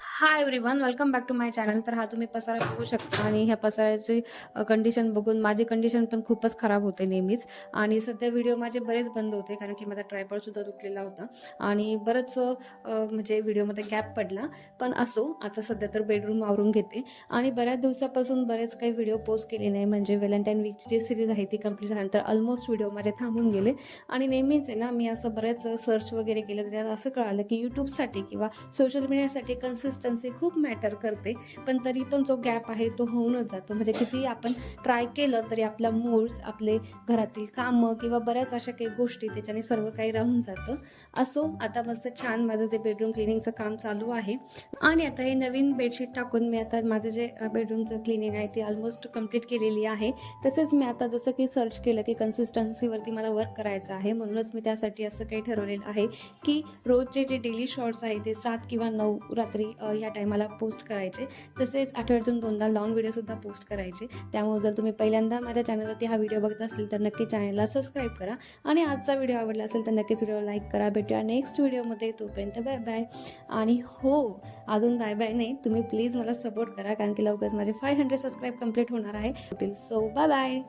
High everyone, welcome back to my channel. तर हा तुम्ही पसारा बघू शकता आणि ह्या पसाऱ्याची कंडिशन बघून माझी कंडिशन पण खूपच खराब होते नेहमीच. आणि सध्या व्हिडिओ माझे बरेच बंद होते कारण की माझा ट्रायपॉडसुद्धा तुटलेला होता आणि बरंच म्हणजे व्हिडिओमध्ये गॅप पडला. पण असो, आता सध्या तर बेडरूम आवरून घेते आणि बऱ्याच दिवसापासून बरेच काही व्हिडिओ पोस्ट केले नाही. म्हणजे व्हॅलेंटाईन वीकची जी सिरीज आहे ती कंप्लीट झाल्यानंतर ऑलमोस्ट व्हिडिओ माझे थांबून गेले. आणि नेहमीच आहे ना, मी असं बरेच सर्च वगैरे केलं तर त्यात असं कळालं की यूट्यूबसाठी किंवा सोशल मीडियासाठी कन्सिस्टन्सी खूप मॅटर करते. पण तरी पण जो गॅप आहे तो होऊनच जातो. म्हणजे किती आपण ट्राय केलं तरी आपला मूड्स, आपले घरातील कामं किंवा बऱ्याच अशा काही गोष्टी त्याच्याने सर्व काही राहून जातं. असो, आता मस्त छान माझं ते बेडरूम क्लिनिंगचं काम चालू आहे आणि आता हे नवीन बेडशीट टाकून मी आता माझं जे बेडरूमचं क्लिनिंग आहे ती ऑलमोस्ट कंप्लीट केलेली आहे. तसेच मी आता जसं की सर्च केलं की कन्सिस्टन्सीवरती मला वर्क करायचं आहे, म्हणूनच मी त्यासाठी असं काही ठरवलेलं आहे की रोजचे जे डेली शॉर्ट्स आहे ते 7 किंवा 9 रात्री ह्या टायमाला पोस्ट करायचे. तसेच आठवड्यातून 2दा लॉंग व्हिडिओसुद्धा पोस्ट करायचे. त्यामुळे जर तुम्ही पहिल्यांदा माझ्या चॅनलवरती हा व्हिडिओ बघत असेल तर नक्की चॅनलला सबस्क्राईब करा आणि आजचा व्हिडिओ आवडला असेल तर नक्कीच व्हिडिओ लाईक करा. भेटूया नेक्स्ट व्हिडिओमध्ये, तोपर्यंत बाय बाय. आणि हो, अजून बाय बाय नाही, तुम्ही प्लीज मला सपोर्ट करा कारण की लवकरच माझे 500 सबस्क्राईब कंप्लीट होणार आहे. So bye bye.